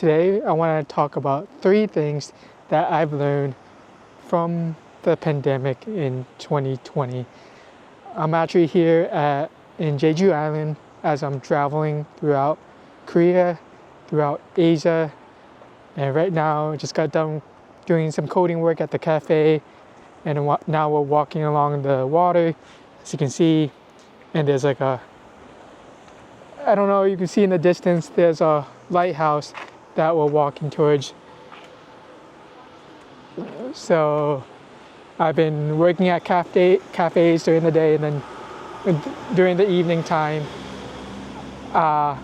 today I want to talk about 3 things that I've learned from the pandemic in 2020. I'm actually here in Jeju Island as I'm traveling throughout Korea, throughout Asia, and right now I just got done doing some coding work at the cafe, and now we're walking along the water, as you can see, and there's like a, I don't know, you can see in the distance there's a lighthouse that we're walking towards. So I've been working at cafes during the day, and then during the evening time I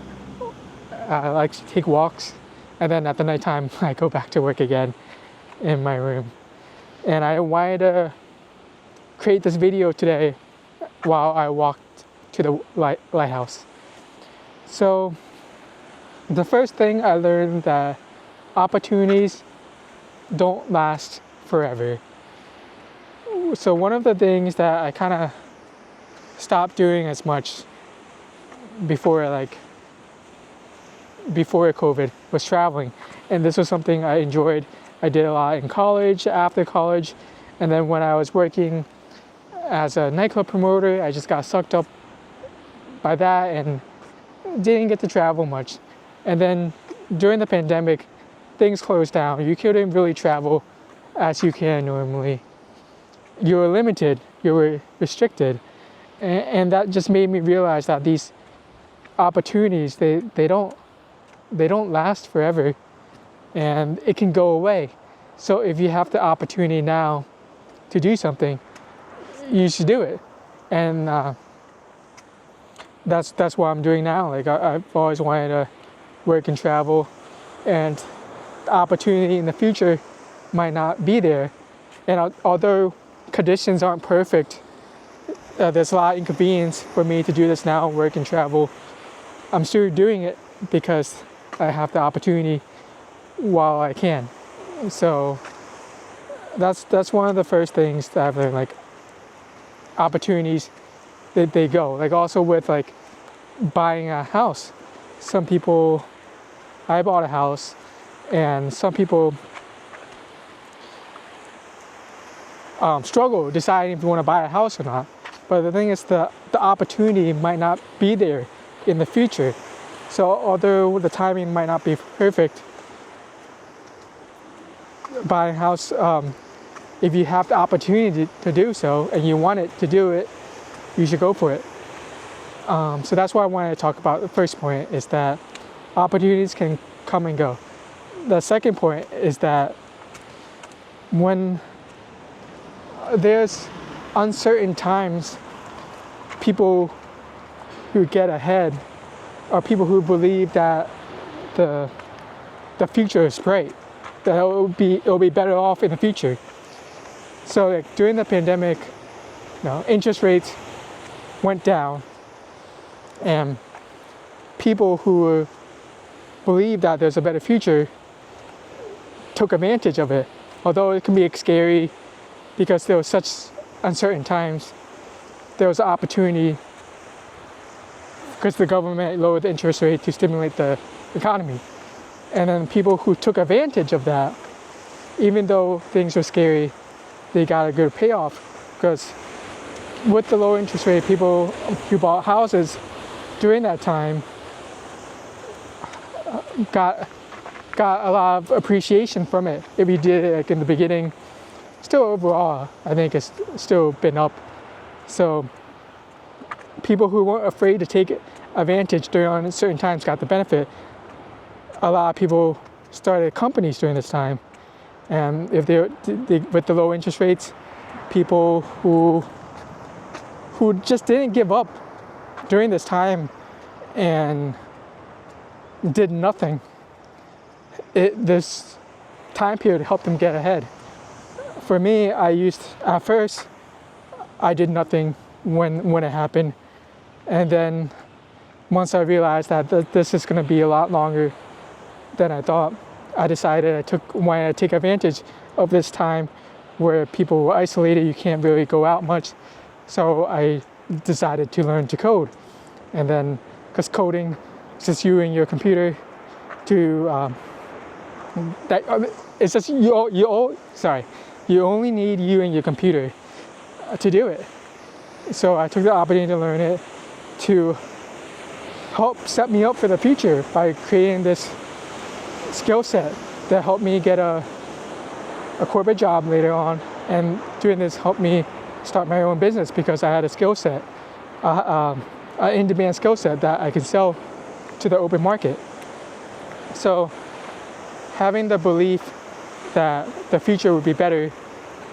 like to take walks, and then at the nighttime I go back to work again in my room. And I wanted to create this video today while I walked to the lighthouse. So the first thing I learned that opportunities don't last forever. So one of the things that I kind of stopped doing as much before COVID was traveling, and this was something I enjoyed. I did a lot in college, after college, and then when I was working as a nightclub promoter, I just got sucked up by that and didn't get to travel much. And then during the pandemic, things closed down. You couldn't really travel as you can normally. You were limited, you were restricted, and that just made me realize that these opportunities, they don't last forever, and it can go away. So if you have the opportunity now to do something, you should do it. And that's what I'm doing now. Like I've always wanted to work and travel, and the opportunity in the future might not be there. And although conditions aren't perfect, there's a lot of inconvenience for me to do this now, work and travel. I'm still doing it because I have the opportunity while I can. So that's one of the first things that I've learned. Like, opportunities, they go. Like also with like buying a house. I bought a house, and some people struggle deciding if you want to buy a house or not. But the thing is, the opportunity might not be there in the future. So although the timing might not be perfect, buying a house, if you have the opportunity to do so and you want it to do it, you should go for it. So that's why I wanted to talk about. The first point is that opportunities can come and go. The second point is that when there's uncertain times, people who get ahead are people who believe that the future is bright, that it'll be better off in the future. So like during the pandemic, interest rates went down, and people who believe that there's a better future took advantage of it. Although it can be scary because there was such uncertain times, there was an opportunity because the government lowered the interest rate to stimulate the economy. And then people who took advantage of that, even though things were scary, they got a good payoff, because with the low interest rate, people who bought houses during that time got a lot of appreciation from it. If you did it like in the beginning, still overall, I think it's still been up. So people who weren't afraid to take advantage during certain times got the benefit. A lot of people started companies during this time, and if they with the low interest rates, people who just didn't give up during this time and did nothing, this time period helped them get ahead. For me, at first I did nothing when it happened, and then once I realized that this is going to be a lot longer than I thought, I decided wanted to take advantage of this time where people were isolated, you can't really go out much. So I decided to learn to code. And then, because coding is just you and your computer to That it's just you only need you and your computer to do it. So I took the opportunity to learn it to help set me up for the future by creating this skill set that helped me get a corporate job later on, and doing this helped me start my own business because I had a skill set, an in-demand skill set that I could sell to the open market. So having the belief that the future would be better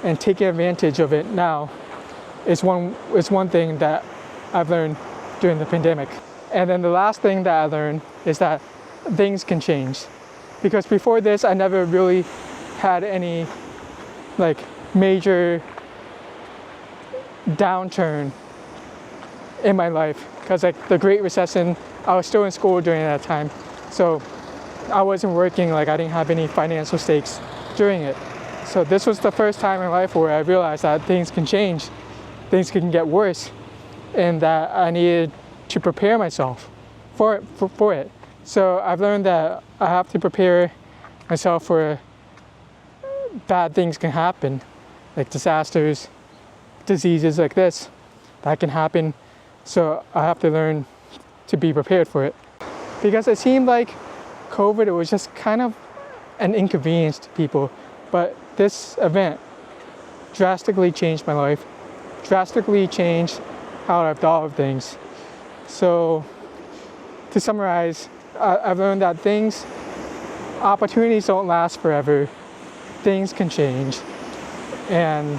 and taking advantage of it now is one thing that I've learned during the pandemic. And then the last thing that I learned is that things can change. Because before this, I never really had any like major downturn in my life. Because like the Great Recession, I was still in school during that time. So I wasn't working, like I didn't have any financial stakes during it. So this was the first time in life where I realized that things can change, things can get worse, and that I needed to prepare myself for it. So I've learned that I have to prepare myself for bad things can happen, like disasters, diseases like this that can happen. So I have to learn to be prepared for it. Because it seemed like COVID, it was just kind of an inconvenience to people. But this event drastically changed my life, drastically changed how I've thought of things. So to summarize, I've learned that opportunities don't last forever. Things can change. And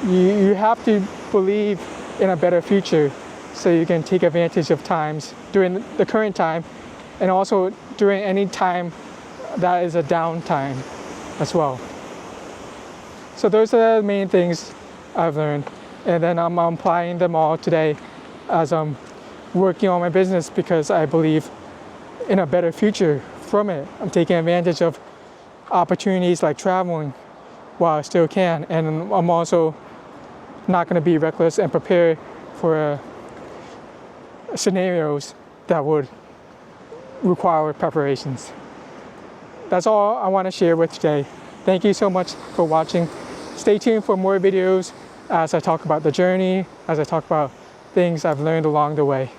you have to believe in a better future so you can take advantage of times during the current time, and also during any time that is a downtime as well. So those are the main things I've learned. And then I'm applying them all today as I'm working on my business, because I believe in a better future from it. I'm taking advantage of opportunities like traveling while I still can. And I'm also not going to be reckless and prepare for scenarios that would require preparations. That's all I want to share with today. Thank you so much for watching. Stay tuned for more videos as I talk about the journey, as I talk about things I've learned along the way.